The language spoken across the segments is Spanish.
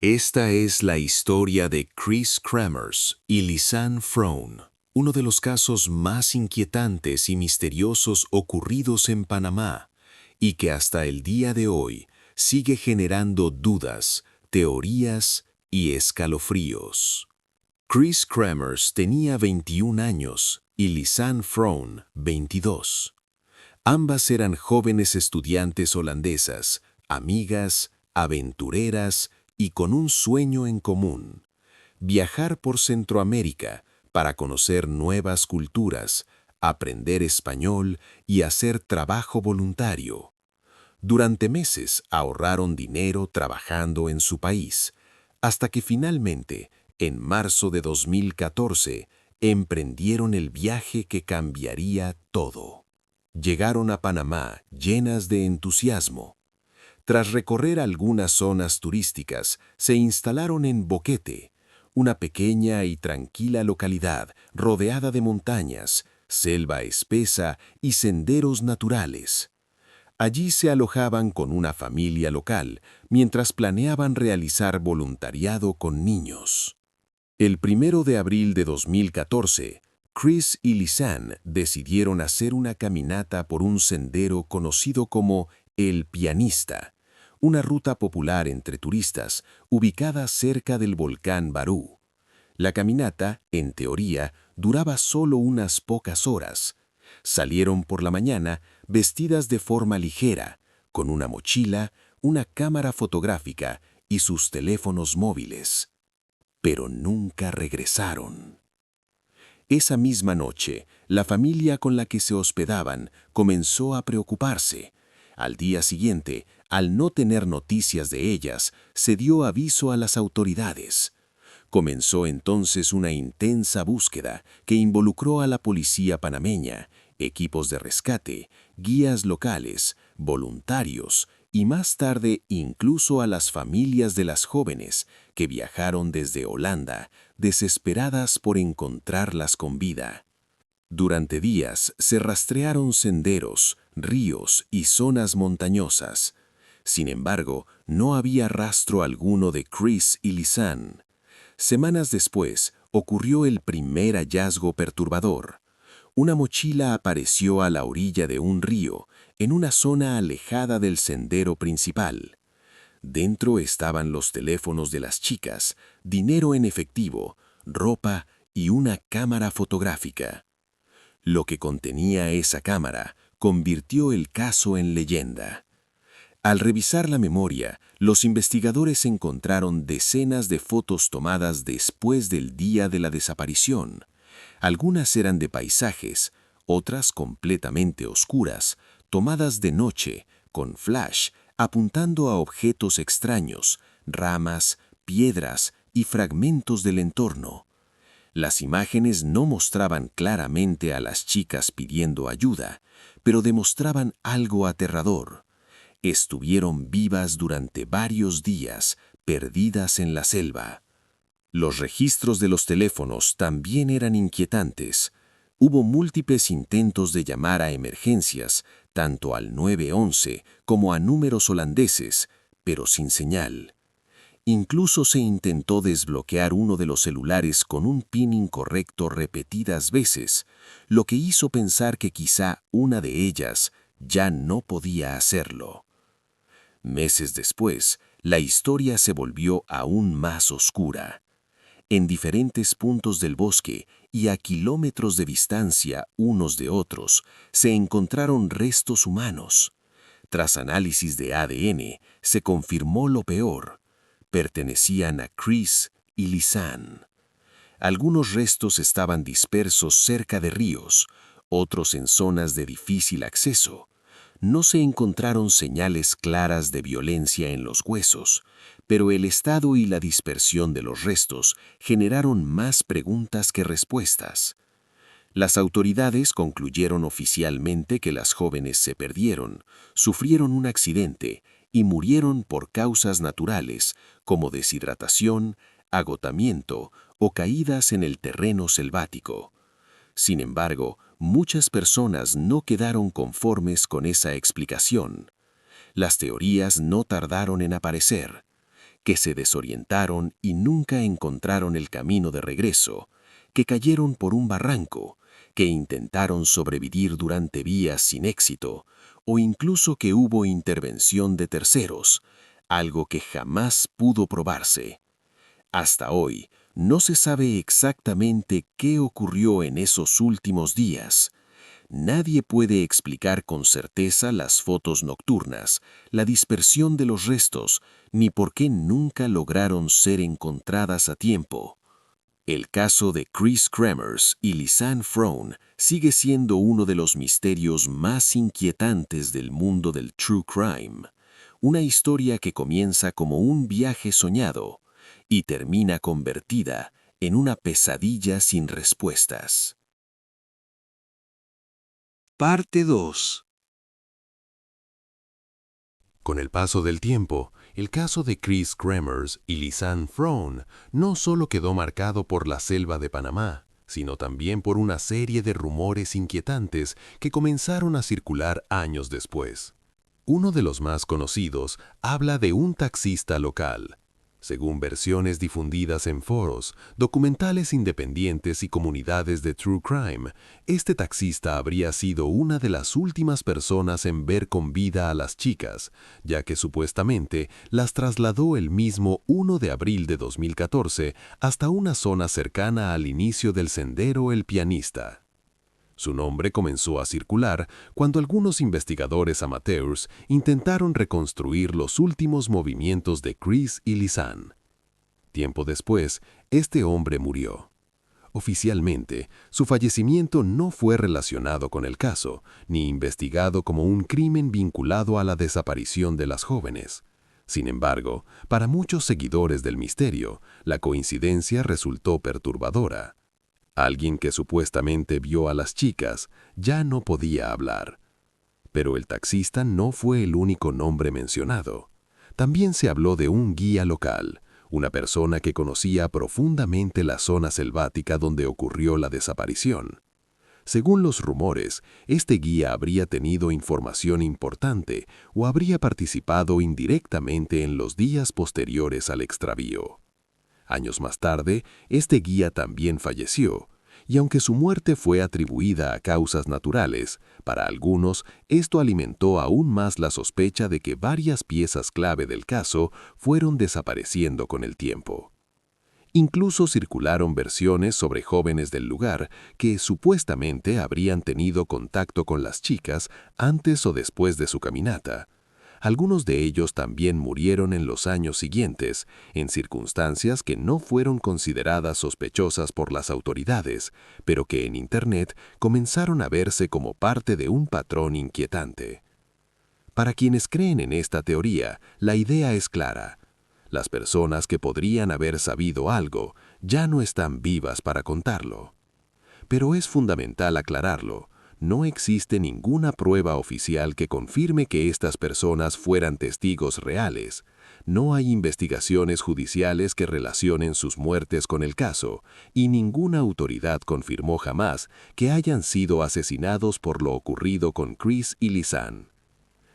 Esta es la historia de Chris Kramers y Lisanne Frohn, uno de los casos más inquietantes y misteriosos ocurridos en Panamá, y que hasta el día de hoy sigue generando dudas, teorías y escalofríos. Chris Kramers tenía 21 años y Lisanne Frohn 22. Ambas eran jóvenes estudiantes holandesas, amigas, aventureras y con un sueño en común: viajar por Centroamérica para conocer nuevas culturas, aprender español y hacer trabajo voluntario. Durante meses ahorraron dinero trabajando en su país, hasta que finalmente, en marzo de 2014, emprendieron el viaje que cambiaría todo. Llegaron a Panamá llenas de entusiasmo. Tras recorrer algunas zonas turísticas, se instalaron en Boquete, una pequeña y tranquila localidad rodeada de montañas, selva espesa y senderos naturales. Allí se alojaban con una familia local, mientras planeaban realizar voluntariado con niños. El 1 de abril de 2014, Chris y Lisanne decidieron hacer una caminata por un sendero conocido como El Pianista, una ruta popular entre turistas ubicada cerca del volcán Barú. La caminata, en teoría, duraba solo unas pocas horas. Salieron por la mañana vestidas de forma ligera, con una mochila, una cámara fotográfica y sus teléfonos móviles. Pero nunca regresaron. Esa misma noche, la familia con la que se hospedaban comenzó a preocuparse. Al día siguiente, al no tener noticias de ellas, se dio aviso a las autoridades. Comenzó entonces una intensa búsqueda que involucró a la policía panameña, equipos de rescate, guías locales, voluntarios y más tarde incluso a las familias de las jóvenes que viajaron desde Holanda, desesperadas por encontrarlas con vida. Durante días se rastrearon senderos, ríos y zonas montañosas. Sin embargo, no había rastro alguno de Chris y Lisanne. Semanas después, ocurrió el primer hallazgo perturbador. Una mochila apareció a la orilla de un río, en una zona alejada del sendero principal. Dentro estaban los teléfonos de las chicas, dinero en efectivo, ropa y una cámara fotográfica. Lo que contenía esa cámara convirtió el caso en leyenda. Al revisar la memoria, los investigadores encontraron decenas de fotos tomadas después del día de la desaparición. Algunas eran de paisajes, otras completamente oscuras, tomadas de noche, con flash, apuntando a objetos extraños, ramas, piedras y fragmentos del entorno. Las imágenes no mostraban claramente a las chicas pidiendo ayuda, pero demostraban algo aterrador. Estuvieron vivas durante varios días, perdidas en la selva. Los registros de los teléfonos también eran inquietantes. Hubo múltiples intentos de llamar a emergencias, tanto al 911 como a números holandeses, pero sin señal. Incluso se intentó desbloquear uno de los celulares con un PIN incorrecto repetidas veces, lo que hizo pensar que quizá una de ellas ya no podía hacerlo. Meses después, la historia se volvió aún más oscura. En diferentes puntos del bosque y a kilómetros de distancia unos de otros, se encontraron restos humanos. Tras análisis de ADN, se confirmó lo peor: pertenecían a Chris y Lisanne. Algunos restos estaban dispersos cerca de ríos, otros en zonas de difícil acceso. No se encontraron señales claras de violencia en los huesos, pero el estado y la dispersión de los restos generaron más preguntas que respuestas. Las autoridades concluyeron oficialmente que las jóvenes se perdieron, sufrieron un accidente y murieron por causas naturales como deshidratación, agotamiento o caídas en el terreno selvático. Sin embargo, muchas personas no quedaron conformes con esa explicación. Las teorías no tardaron en aparecer. que se desorientaron y nunca encontraron el camino de regreso, que cayeron por un barranco, que intentaron sobrevivir durante días sin éxito, o incluso que hubo intervención de terceros, algo que jamás pudo probarse. Hasta hoy, no se sabe exactamente qué ocurrió en esos últimos días. Nadie puede explicar con certeza las fotos nocturnas, la dispersión de los restos, ni por qué nunca lograron ser encontradas a tiempo. El caso de Chris Kremers y Lisanne Frohn sigue siendo uno de los misterios más inquietantes del mundo del true crime. Una historia que comienza como un viaje soñado y termina convertida en una pesadilla sin respuestas. Parte 2. Con el paso del tiempo, el caso de Chris Kremers y Lisanne Frohn no solo quedó marcado por la selva de Panamá, sino también por una serie de rumores inquietantes que comenzaron a circular años después. Uno de los más conocidos habla de un taxista local. Según versiones difundidas en foros, documentales independientes y comunidades de True Crime, este taxista habría sido una de las últimas personas en ver con vida a las chicas, ya que supuestamente las trasladó el mismo 1 de abril de 2014 hasta una zona cercana al inicio del sendero El Pianista. Su nombre comenzó a circular cuando algunos investigadores amateurs intentaron reconstruir los últimos movimientos de Chris y Lisanne. Tiempo después, este hombre murió. Oficialmente, su fallecimiento no fue relacionado con el caso, ni investigado como un crimen vinculado a la desaparición de las jóvenes. Sin embargo, para muchos seguidores del misterio, la coincidencia resultó perturbadora. Alguien que supuestamente vio a las chicas ya no podía hablar. Pero el taxista no fue el único nombre mencionado. También se habló de un guía local, una persona que conocía profundamente la zona selvática donde ocurrió la desaparición. Según los rumores, este guía habría tenido información importante o habría participado indirectamente en los días posteriores al extravío. Años más tarde, este guía también falleció, y aunque su muerte fue atribuida a causas naturales, para algunos esto alimentó aún más la sospecha de que varias piezas clave del caso fueron desapareciendo con el tiempo. Incluso circularon versiones sobre jóvenes del lugar que supuestamente habrían tenido contacto con las chicas antes o después de su caminata. Algunos de ellos también murieron en los años siguientes, en circunstancias que no fueron consideradas sospechosas por las autoridades, pero que en Internet comenzaron a verse como parte de un patrón inquietante. Para quienes creen en esta teoría, la idea es clara. Las personas que podrían haber sabido algo ya no están vivas para contarlo. Pero es fundamental aclararlo. No existe ninguna prueba oficial que confirme que estas personas fueran testigos reales. No hay investigaciones judiciales que relacionen sus muertes con el caso, y ninguna autoridad confirmó jamás que hayan sido asesinados por lo ocurrido con Chris y Lisanne.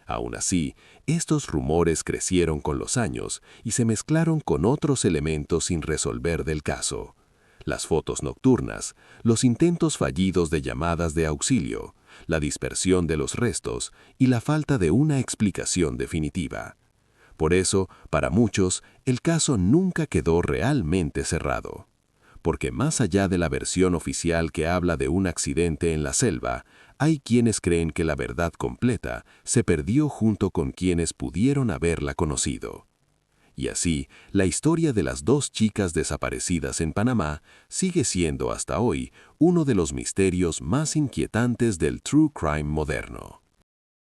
Aún así, estos rumores crecieron con los años y se mezclaron con otros elementos sin resolver del caso. Las fotos nocturnas, los intentos fallidos de llamadas de auxilio, la dispersión de los restos y la falta de una explicación definitiva. Por eso, para muchos, el caso nunca quedó realmente cerrado. Porque más allá de la versión oficial que habla de un accidente en la selva, hay quienes creen que la verdad completa se perdió junto con quienes pudieron haberla conocido. Y así, la historia de las dos chicas desaparecidas en Panamá sigue siendo hasta hoy uno de los misterios más inquietantes del true crime moderno.